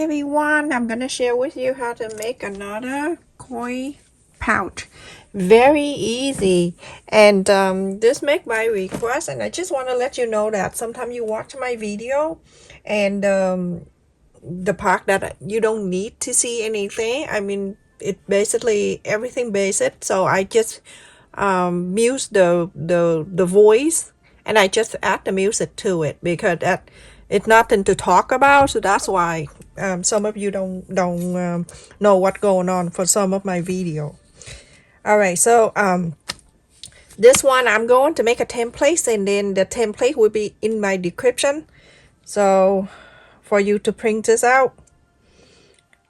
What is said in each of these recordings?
everyone, I'm gonna share with you how to make another koi pouch. Very easy, and this make by request, and I just want to let you know that sometimes you watch my video and the part that you don't need to see anything. I mean, it basically everything basic, so I just mute the voice, and I just add the music to it because that it's nothing to talk about, so that's why some of you don't know what's going on for some of my video. All right, so this one I'm going to make a template, and then the template will be in my description, so for you to print this out.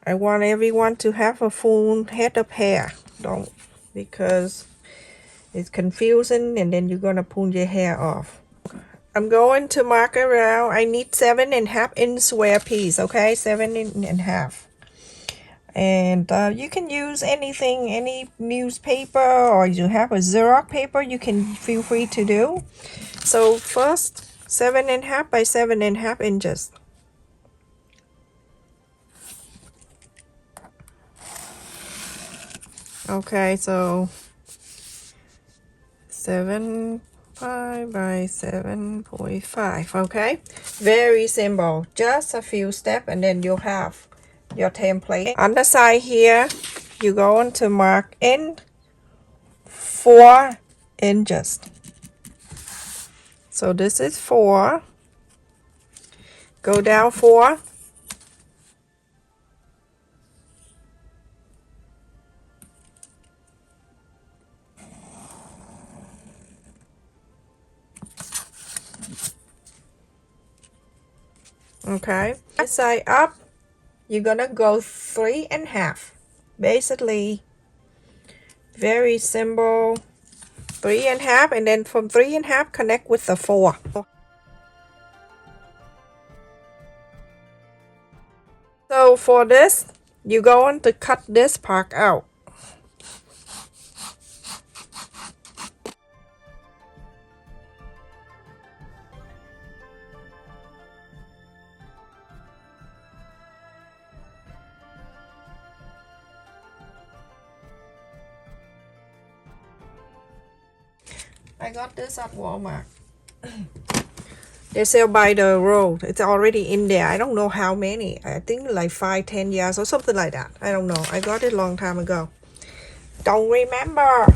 I want everyone to have a full head of hair, don't, because it's confusing and then you're gonna pull your hair off. I'm going to mark around. I need 7.5 inch square piece, okay? 7.5. And you can use anything, any newspaper, or you have a Xerox paper, you can feel free to do. So first, 7.5 by 7.5 inches. Okay, so 7.5 by 7.5. Okay, very simple, just a few steps, and then you'll have your template. On the side here, you're going to mark in 4 inches. So this is 4. Go down 4. Okay, this side up, you're gonna go 3.5. Basically, very simple. 3.5, and then from 3.5 connect with the 4. So for this, you're going to cut this part out. I got this at Walmart. They sell by the roll. It's already in there. I don't know how many. I think like 5-10 years or something like that. I don't know. I got it a long time ago. Don't remember.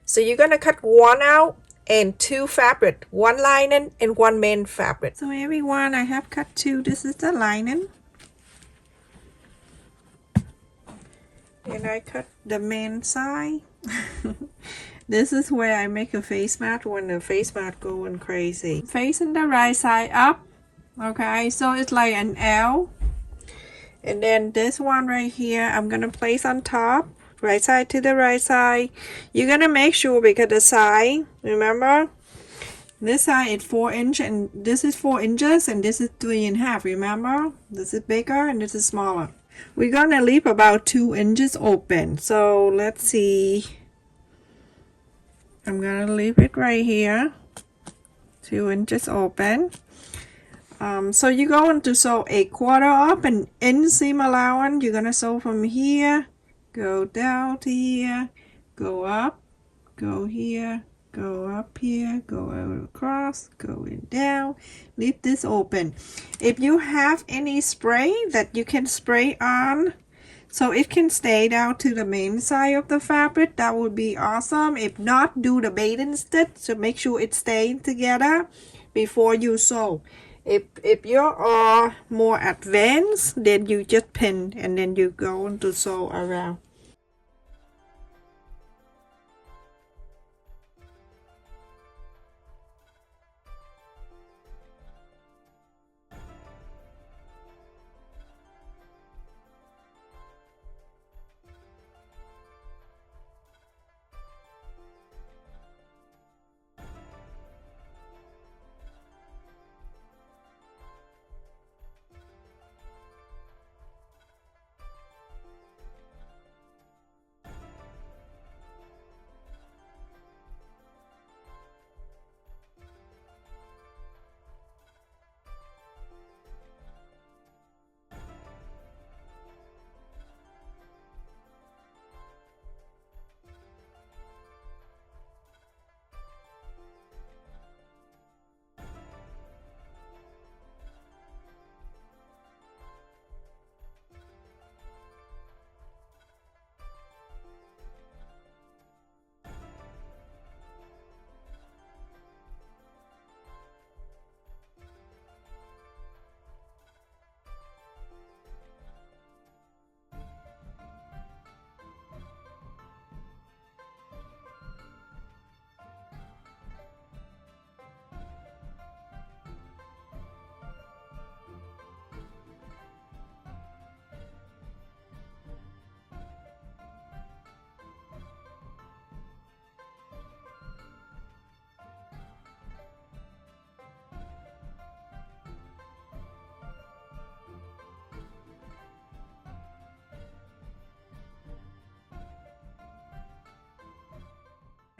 So you're gonna cut 1 out and 2 fabric. 1 lining and 1 main fabric. So everyone, I have cut 2. This is the lining. And I cut the main side. This is where I make a face mat when the face mat going crazy. Facing the right side up. Okay, so it's like an L. And then this one right here, I'm gonna place on top. Right side to the right side. You're gonna make sure, because the side, remember? This side is 4 inches, and this is 4 inches, and this is 3.5. Remember? This is bigger and this is smaller. We're gonna leave about 2 inches open. So let's see. I'm gonna leave it right here, 2 inches open. So you're going to sew a quarter up, and inseam allowance, you're gonna sew from here, go down to here, go up, go here, go up here, go across, go in down, leave this open. If you have any spray that you can spray on, so it can stay down to the main side of the fabric, that would be awesome. If not, do the bathing stitch to make sure it's staying together before you sew. If you are more advanced, then you just pin and then you go on to sew around.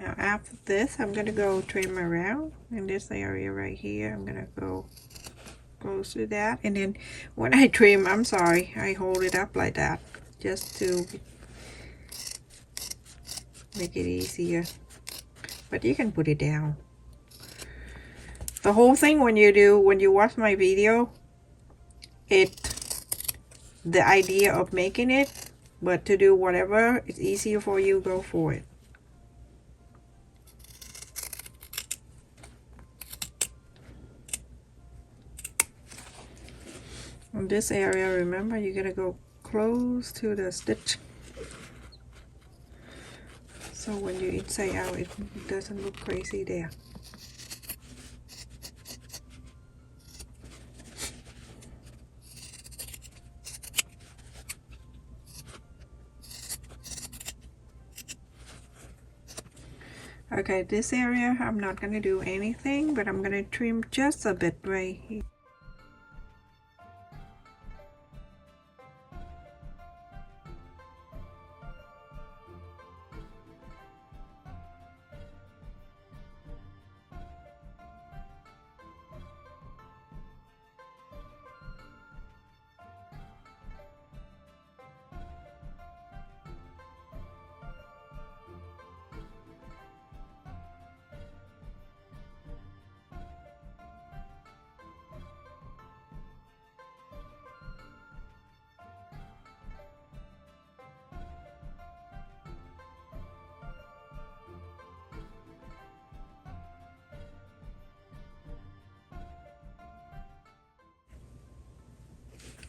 Now after this, I'm gonna go trim around in this area right here. I'm gonna go close to that, and then when I trim, I'm sorry, I hold it up like that just to make it easier, but you can put it down. The whole thing when you watch my video, the idea of making it, but to do whatever is easier for you, go for it. On this area, remember, you're gonna go close to the stitch, so when you inside out, it doesn't look crazy there. Okay, this area I'm not gonna do anything, but I'm gonna trim just a bit right here.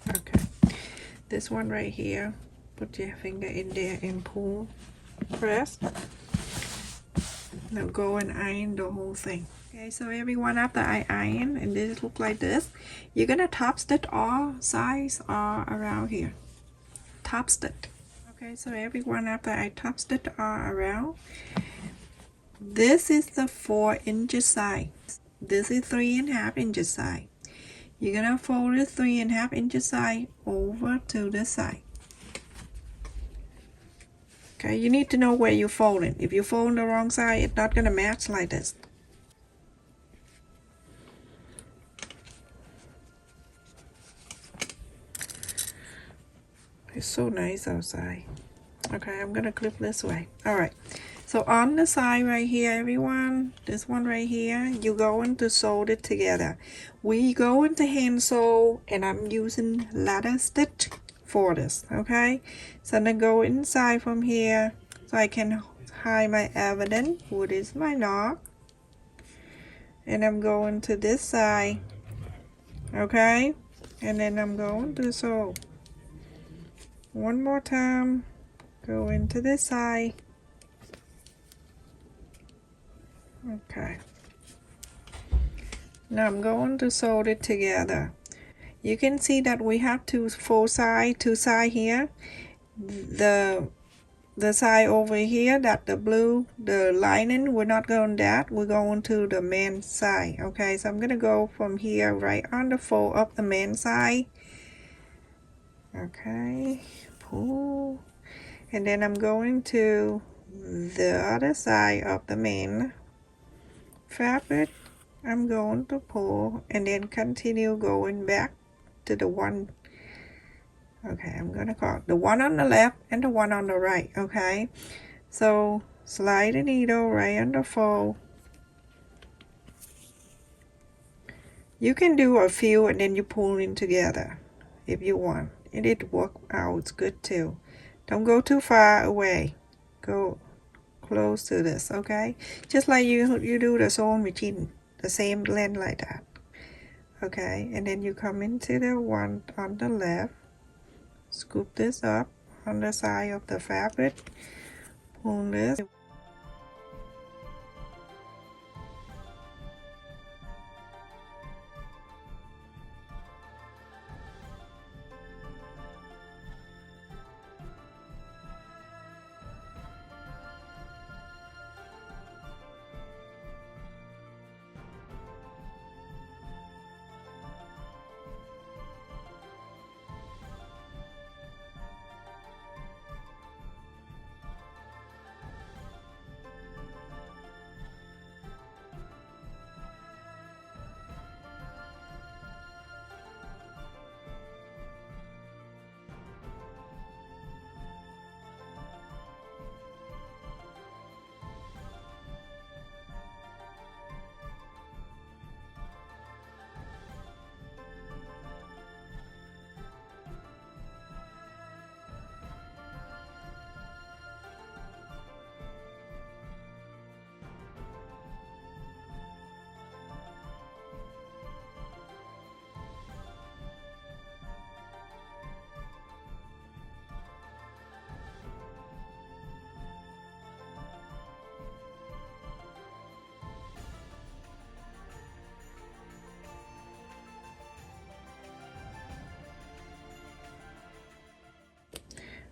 Okay, this one right here, put your finger in there and pull, press. Now go and iron the whole thing. Okay, so everyone, after I iron and this look like this, you're gonna top stitch all sides all around here. Top stitch. Okay, so everyone, after I top stitch all around, this is the 4 inches side. This is 3.5 inches side. You're gonna fold the 3.5 inches side over to the side. Okay, you need to know where you're folding. If you fold the wrong side, it's not gonna match like this. It's so nice outside. Okay, I'm gonna clip this way. All right, so on the side right here, everyone, this one right here, you're going to sew it together. We go into hand sew, and I'm using ladder stitch for this. Okay, so I'm gonna go inside from here so I can hide my evidence, which is my knot, and I'm going to this side. Okay, and then I'm going to sew one more time. Go into this side. Okay, now I'm going to sew it together. You can see that we have two side here. The side over here, that the blue, the lining, we're not going that, we're going to the main side. Okay, so I'm gonna go from here right on the fold up the main side. Okay, pull, and then I'm going to the other side of the main fabric. I'm going to pull and then continue going back to the one. Okay, I'm gonna call the one on the left and the one on the right. Okay, so slide the needle right on the fold. You can do a few and then you pull in together if you want, and it work out good too. Don't go too far away, go close to this. Okay, just like you do the sewing machine, the same length like that. Okay, and then you come into the one on the left, scoop this up on the side of the fabric, pull this.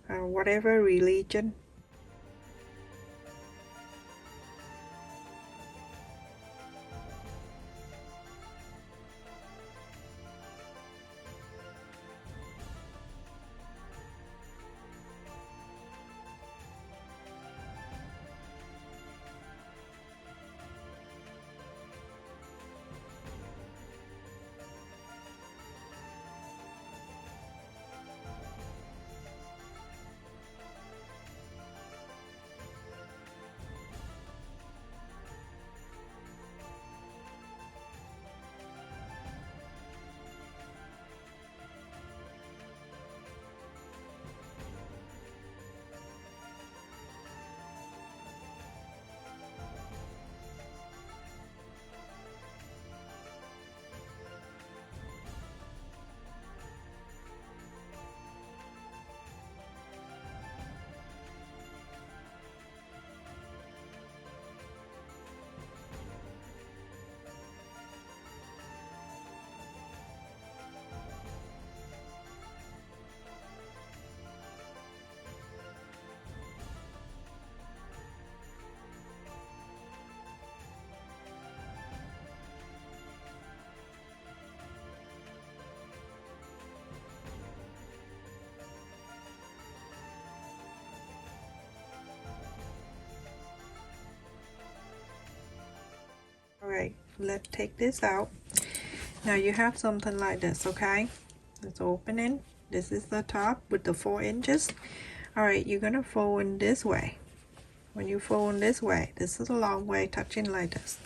whatever religion. Alright, let's take this out. Now you have something like this, okay? Let's open it. This is the top with the 4 inches. Alright, you're gonna fold in this way. When you fold in this way, this is a long way, touching like this.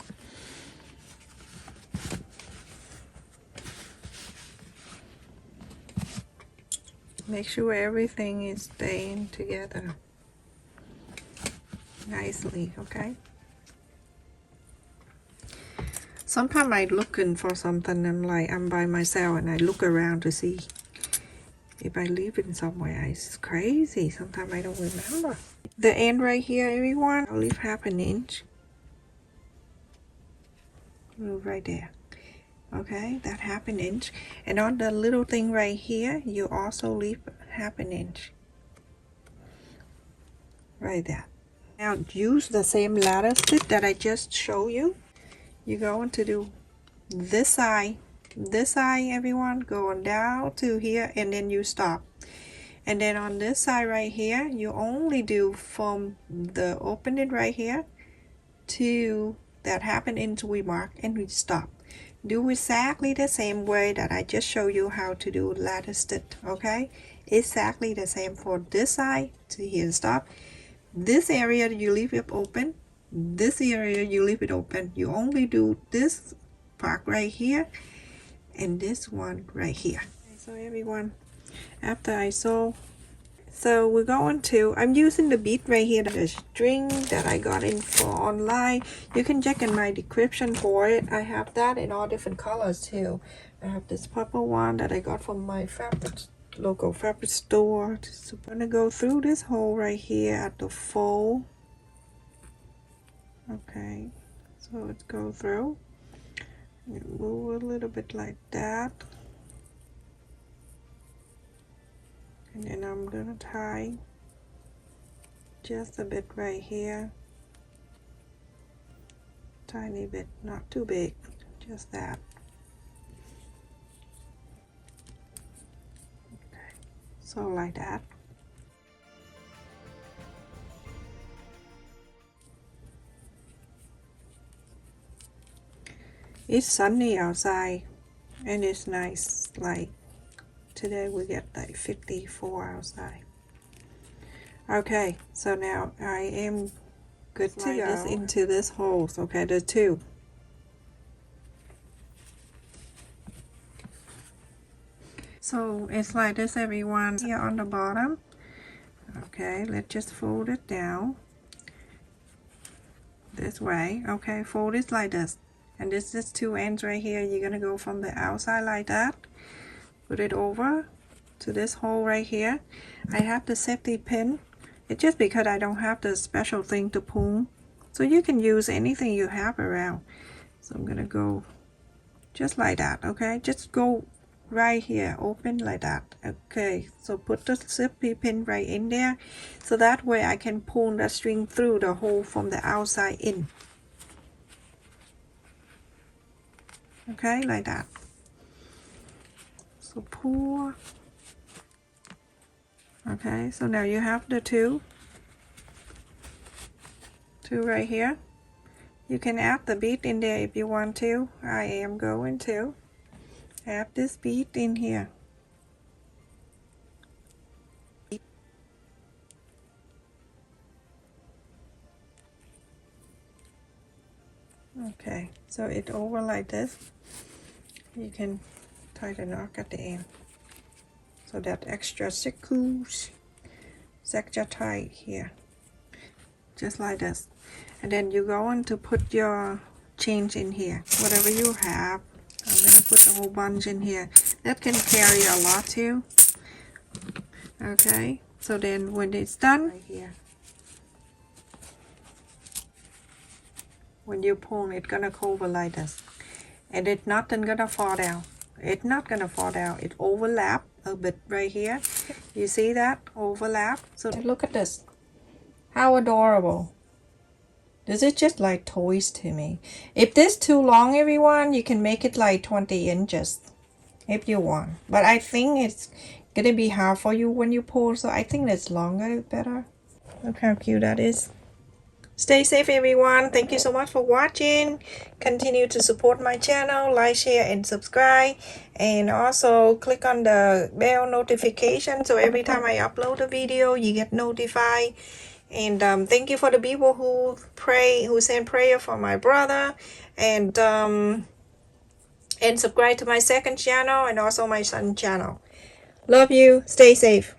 Make sure everything is staying together nicely, okay? Sometimes I'm looking for something and I'm by myself and I look around to see if I leave it somewhere. It's crazy. Sometimes I don't remember. The end right here, everyone, I'll leave half an inch. Move right there. Okay, that half an inch. And on the little thing right here, you also leave half an inch. Right there. Now use the same ladder stitch that I just showed you. You're going to do this side, everyone, going down to here, and then you stop. And then on this side right here, you only do from the opening right here to that half an inch we mark, and we stop. Do exactly the same way that I just showed you how to do ladder stitch, okay? Exactly the same for this side to here and stop. This area you leave it open. This area you leave it open. You only do this part right here and this one right here. Okay, so everyone, after I sew, so we're going to, I'm using the bead right here, the string that I got in for online. You can check in my description for it. I have that in all different colors too. I have this purple one that I got from my local fabric store. So I'm gonna go through this hole right here at the fold. Okay, so let's go through. Move a little bit like that. And then I'm gonna tie just a bit right here. Tiny bit, not too big, just that. Okay, so like that. It's sunny outside and it's nice. Like today we get like 54 outside. Okay, so now I am good to go. This into this hole. Okay, the 2. So it's like this, everyone. Here on the bottom. Okay, let's just fold it down this way. Okay, fold it like this. And this is 2 ends right here. You're gonna go from the outside like that, put it over to this hole right here. I have the safety pin. It's just because I don't have the special thing to pull, so you can use anything you have around. So I'm gonna go just like that. Okay, just go right here, open like that. Okay, so put the safety pin right in there, so that way I can pull the string through the hole from the outside in. Okay, like that. So pull. Okay, so now you have the two right here. You can add the bead in there if you want to. I am going to add this bead in here. Okay, so it over like this. You can tie the knot at the end, so that extra secures extra tight here, just like this. And then you're going to put your change in here, whatever you have. I'm gonna put a whole bunch in here. That can carry a lot too. Okay, so then when it's done, right here, when you pull, it's gonna cover like this, and it's not gonna fall down. It's not gonna fall down. It overlap a bit right here. You see that overlap? So look at this. How adorable. This is just like toys to me. If this is too long, everyone, you can make it like 20 inches if you want. But I think it's gonna be hard for you when you pull, so I think it's longer better. Look how cute that is. Stay safe, everyone. Thank you so much for watching. Continue to support my channel, like, share, and subscribe. And also click on the bell notification, so every time I upload a video, you get notified. And thank you for the people who send prayer for my brother, and subscribe to my second channel and also my son's channel. Love you. Stay safe.